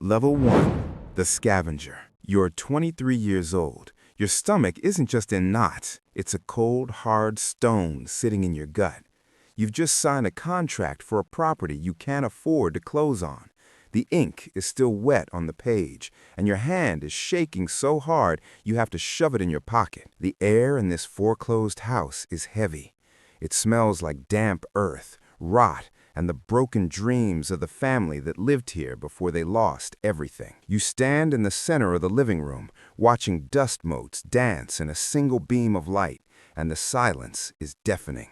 Level 1. The Scavenger. You're 23 years old. Your stomach isn't just in knots. It's a cold, hard stone sitting in your gut. You've just signed a contract for a property you can't afford to close on. The ink is still wet on the page, and your hand is shaking so hard you have to shove it in your pocket. The air in this foreclosed house is heavy. It smells like damp earth, rot, and the broken dreams of the family that lived here before they lost everything. You stand in the center of the living room, watching dust motes dance in a single beam of light, and the silence is deafening.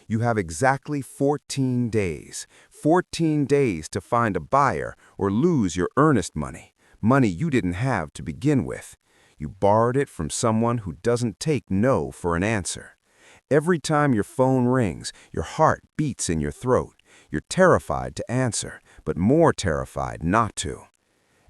You have exactly 14 days. 14 days to find a buyer or lose your earnest money, money you didn't have to begin with. You borrowed it from someone who doesn't take no for an answer. Every time your phone rings, your heart beats in your throat. You're terrified to answer, but more terrified not to.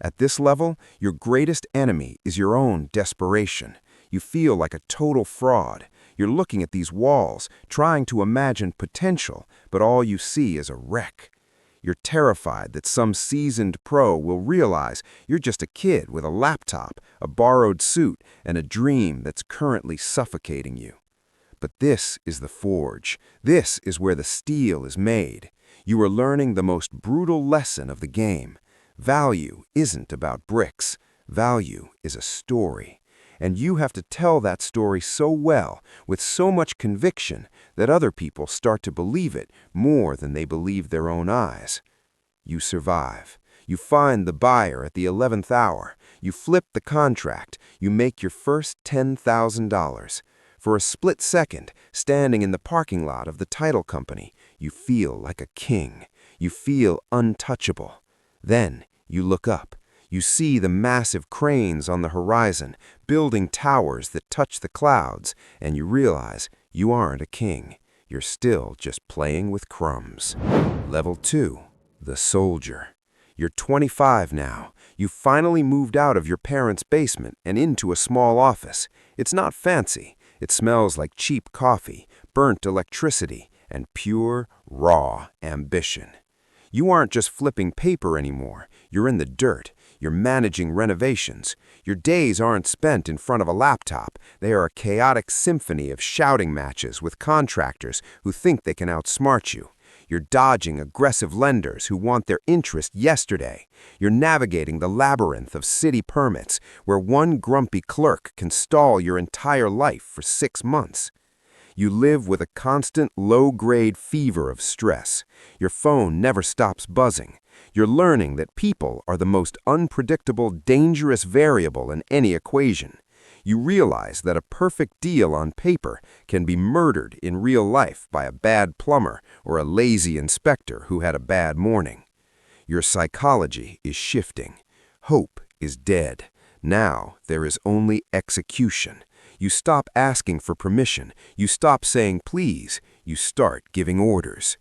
At this level, your greatest enemy is your own desperation. You feel like a total fraud. You're looking at these walls, trying to imagine potential, but all you see is a wreck. You're terrified that some seasoned pro will realize you're just a kid with a laptop, a borrowed suit, and a dream that's currently suffocating you. But this is the forge. This is where the steel is made. You are learning the most brutal lesson of the game. Value isn't about bricks. Value is a story. And you have to tell that story so well, with so much conviction, that other people start to believe it more than they believe their own eyes. You survive. You find the buyer at the 11th hour. You flip the contract. You make your first $10,000. For a split second, standing in the parking lot of the title company, you feel like a king. You feel untouchable. Then you look up. You see the massive cranes on the horizon, building towers that touch the clouds, and you realize you aren't a king. You're still just playing with crumbs. Level 2. The Soldier. You're 25 now. You finally moved out of your parents' basement and into a small office. It's not fancy. It smells like cheap coffee, burnt electricity, and pure, raw ambition. You aren't just flipping paper anymore. You're in the dirt. You're managing renovations. Your days aren't spent in front of a laptop. They are a chaotic symphony of shouting matches with contractors who think they can outsmart you. You're dodging aggressive lenders who want their interest yesterday. You're navigating the labyrinth of city permits where one grumpy clerk can stall your entire life for 6 months. You live with a constant low-grade fever of stress. Your phone never stops buzzing. You're learning that people are the most unpredictable, dangerous variable in any equation. You realize that a perfect deal on paper can be murdered in real life by a bad plumber or a lazy inspector who had a bad morning. Your psychology is shifting. Hope is dead. Now there is only execution. You stop asking for permission. You stop saying please. You start giving orders.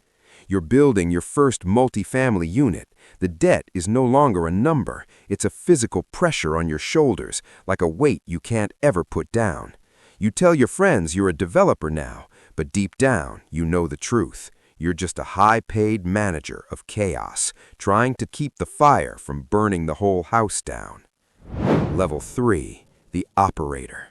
You're building your first multifamily unit. The debt is no longer a number. It's a physical pressure on your shoulders, like a weight you can't ever put down. You tell your friends you're a developer now, but deep down, you know the truth. You're just a high-paid manager of chaos, trying to keep the fire from burning the whole house down. Level 3. The Operator.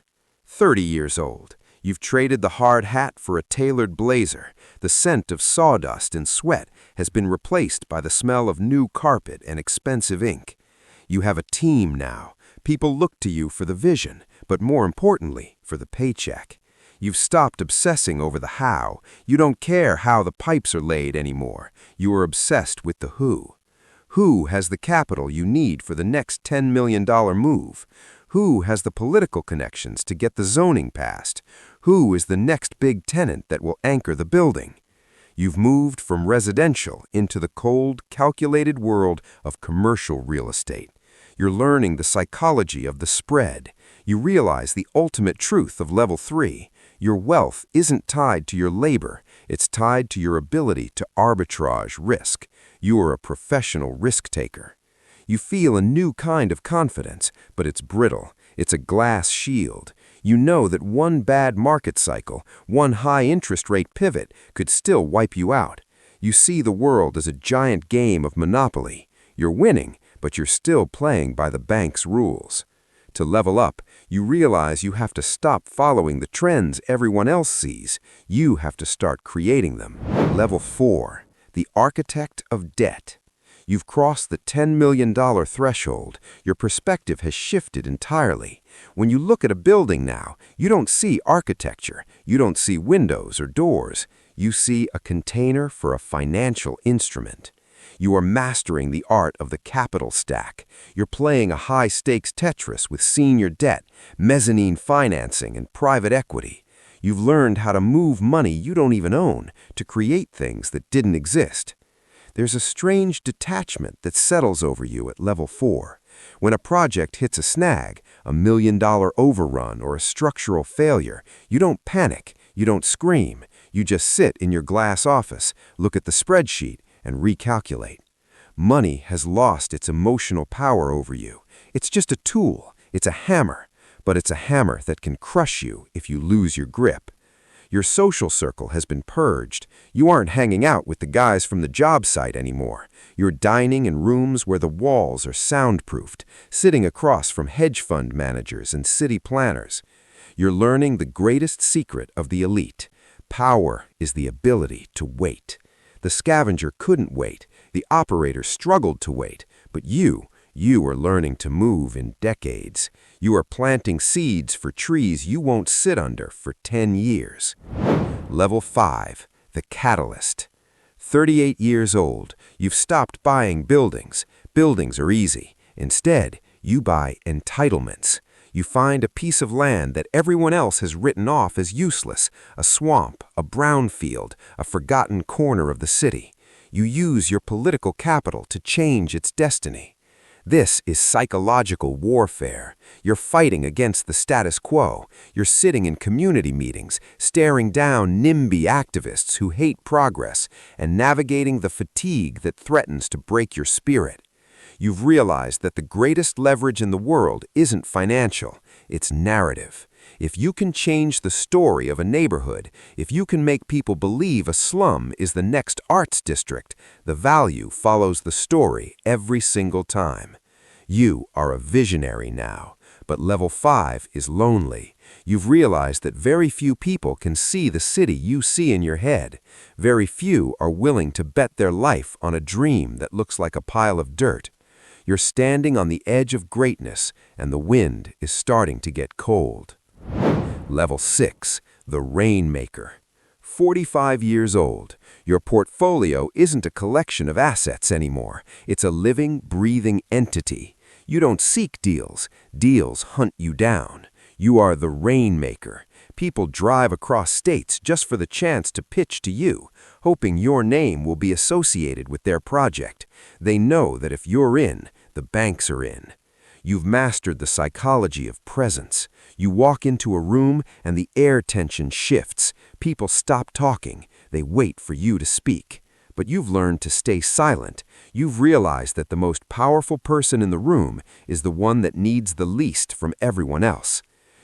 30 years old. You've traded the hard hat for a tailored blazer. The scent of sawdust and sweat has been replaced by the smell of new carpet and expensive ink. You have a team now. People look to you for the vision, but more importantly, for the paycheck. You've stopped obsessing over the how. You don't care how the pipes are laid anymore. You are obsessed with the who. Who has the capital you need for the next $10 million move? Who has the political connections to get the zoning passed? Who is the next big tenant that will anchor the building? You've moved from residential into the cold, calculated world of commercial real estate. You're learning the psychology of the spread. You realize the ultimate truth of Level 3. Your wealth isn't tied to your labor. It's tied to your ability to arbitrage risk. You are a professional risk taker. You feel a new kind of confidence, but it's brittle. It's a glass shield. You know that one bad market cycle, one high interest rate pivot could still wipe you out. You see the world as a giant game of Monopoly. You're winning, but you're still playing by the bank's rules. To level up, you realize you have to stop following the trends everyone else sees. You have to start creating them. Level 4. The architect of debt. You've crossed the $10 million threshold. Your perspective has shifted entirely. When you look at a building now, you don't see architecture. You don't see windows or doors. You see a container for a financial instrument. You are mastering the art of the capital stack. You're playing a high-stakes Tetris with senior debt, mezzanine financing, and private equity. You've learned how to move money you don't even own to create things that didn't exist. There's a strange detachment that settles over you at level 4. When a project hits a snag, a $1 million overrun, or a structural failure, you don't panic, you don't scream. You just sit in your glass office, look at the spreadsheet, and recalculate. Money has lost its emotional power over you. It's just a tool. It's a hammer. But it's a hammer that can crush you if you lose your grip. Your social circle has been purged. You aren't hanging out with the guys from the job site anymore. You're dining in rooms where the walls are soundproofed, sitting across from hedge fund managers and city planners. You're learning the greatest secret of the elite. Power is the ability to wait. The scavenger couldn't wait. The operator struggled to wait. But you are learning to move in decades. You are planting seeds for trees you won't sit under for 10 years. Level 5. The catalyst. 38 years old, you've stopped buying buildings. Buildings are easy. Instead, you buy entitlements. You find a piece of land that everyone else has written off as useless, a swamp, a brownfield, a forgotten corner of the city. You use your political capital to change its destiny. This is psychological warfare. You're fighting against the status quo. You're sitting in community meetings, staring down NIMBY activists who hate progress, and navigating the fatigue that threatens to break your spirit. You've realized that the greatest leverage in the world isn't financial, it's narrative. If you can change the story of a neighborhood, if you can make people believe a slum is the next arts district, the value follows the story every single time. You are a visionary now, but level 5 is lonely. You've realized that very few people can see the city you see in your head. Very few are willing to bet their life on a dream that looks like a pile of dirt. You're standing on the edge of greatness, and the wind is starting to get cold. Level 6. The Rainmaker. 45 years old. Your portfolio isn't a collection of assets anymore. It's a living, breathing entity. You don't seek deals. Deals hunt you down. You are the Rainmaker. People drive across states just for the chance to pitch to you, hoping your name will be associated with their project. They know that if you're in, the banks are in. You've mastered the psychology of presence. You walk into a room and the air tension shifts. People stop talking. They wait for you to speak. But you've learned to stay silent. You've realized that the most powerful person in the room is the one that needs the least from everyone else.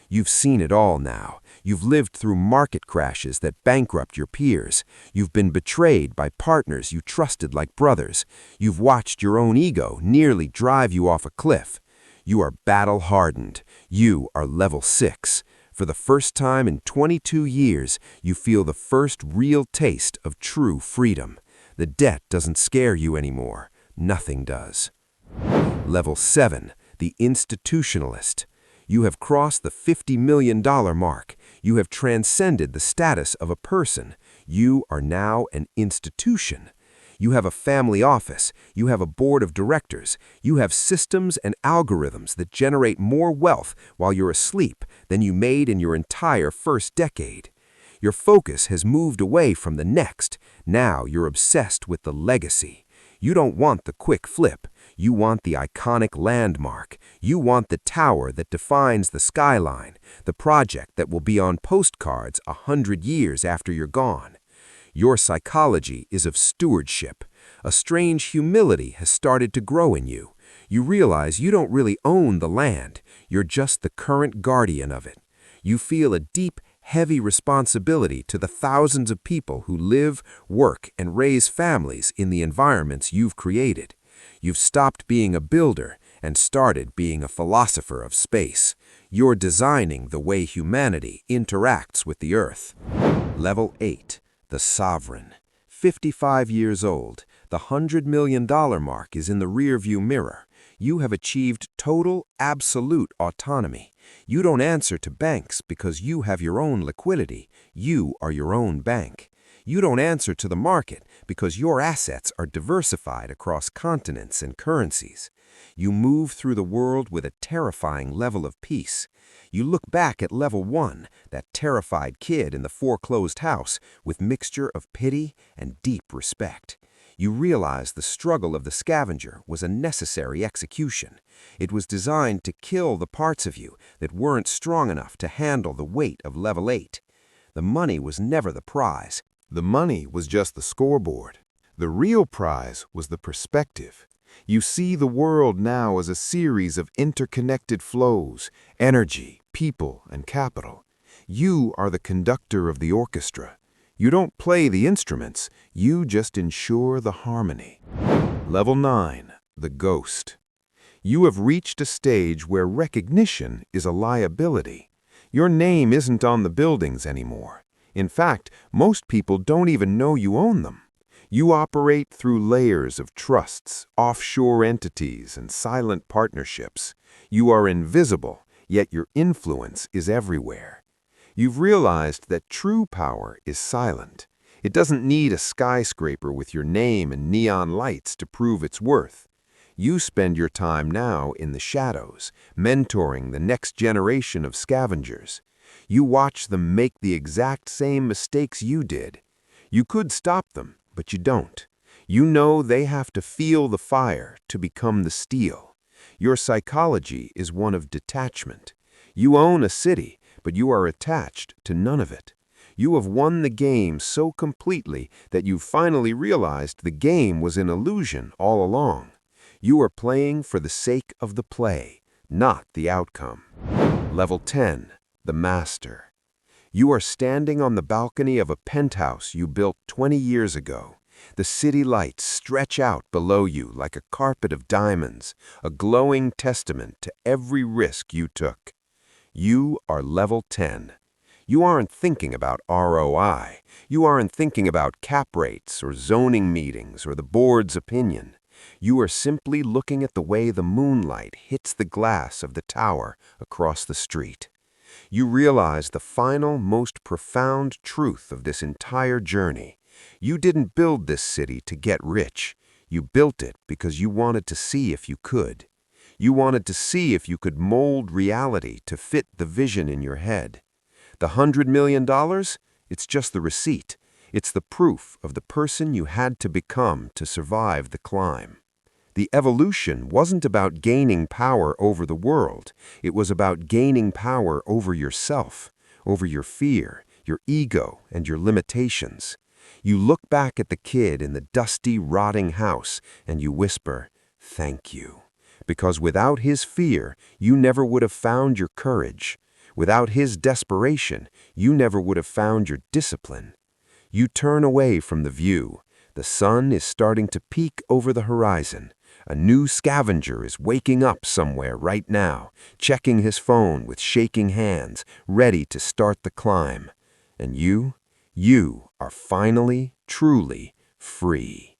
You've seen it all now. You've lived through market crashes that bankrupt your peers. You've been betrayed by partners you trusted like brothers. You've watched your own ego nearly drive you off a cliff. You are battle-hardened. You are level 6. For the first time in 22 years, you feel the first real taste of true freedom. The debt doesn't scare you anymore. Nothing does. Level 7. The Institutionalist. You have crossed the $50 million mark. You have transcended the status of a person. You are now an institution. You have a family office. You have a board of directors. You have systems and algorithms that generate more wealth while you're asleep than you made in your entire first decade. Your focus has moved away from the next. Now you're obsessed with the legacy. You don't want the quick flip. You want the iconic landmark. You want the tower that defines the skyline, the project that will be on postcards 100 years after you're gone. Your psychology is of stewardship. A strange humility has started to grow in you. You realize you don't really own the land. You're just the current guardian of it. You feel a deep, heavy responsibility to the thousands of people who live, work, and raise families in the environments you've created. You've stopped being a builder and started being a philosopher of space. You're designing the way humanity interacts with the Earth. Level 8, the Sovereign. 55 years old, the $100 million mark is in the rearview mirror. You have achieved total, absolute autonomy. You don't answer to banks because you have your own liquidity. You are your own bank. You don't answer to the market because your assets are diversified across continents and currencies. You move through the world with a terrifying level of peace. You look back at level 1, that terrified kid in the foreclosed house, with mixture of pity and deep respect. You realize the struggle of the scavenger was a necessary execution. It was designed to kill the parts of you that weren't strong enough to handle the weight of level 8. The money was never the prize. The money was just the scoreboard. The real prize was the perspective. You see the world now as a series of interconnected flows, energy, people, and capital. You are the conductor of the orchestra. You don't play the instruments, you just ensure the harmony. Level 9, the Ghost. You have reached a stage where recognition is a liability. Your name isn't on the buildings anymore. In fact, most people don't even know you own them. You operate through layers of trusts, offshore entities, and silent partnerships. You are invisible, yet your influence is everywhere. You've realized that true power is silent. It doesn't need a skyscraper with your name and neon lights to prove its worth. You spend your time now in the shadows, mentoring the next generation of scavengers. You watch them make the exact same mistakes you did. You could stop them, but you don't. You know they have to feel the fire to become the steel. Your psychology is one of detachment. You own a city, but you are attached to none of it. You have won the game so completely that you finally realized the game was an illusion all along. You are playing for the sake of the play, not the outcome. Level 10, the Master. You are standing on the balcony of a penthouse you built 20 years ago. The city lights stretch out below you like a carpet of diamonds, a glowing testament to every risk you took. You are level 10. You aren't thinking about ROI. You aren't thinking about cap rates or zoning meetings or the board's opinion. You are simply looking at the way the moonlight hits the glass of the tower across the street. You realize the final, most profound truth of this entire journey. You didn't build this city to get rich. You built it because you wanted to see if you could. You wanted to see if you could mold reality to fit the vision in your head. The $100 million? It's just the receipt. It's the proof of the person you had to become to survive the climb. The evolution wasn't about gaining power over the world. It was about gaining power over yourself, over your fear, your ego, and your limitations. You look back at the kid in the dusty, rotting house, and you whisper, "Thank you." Because without his fear, you never would have found your courage. Without his desperation, you never would have found your discipline. You turn away from the view. The sun is starting to peek over the horizon. A new scavenger is waking up somewhere right now, checking his phone with shaking hands, ready to start the climb. And you are finally, truly free.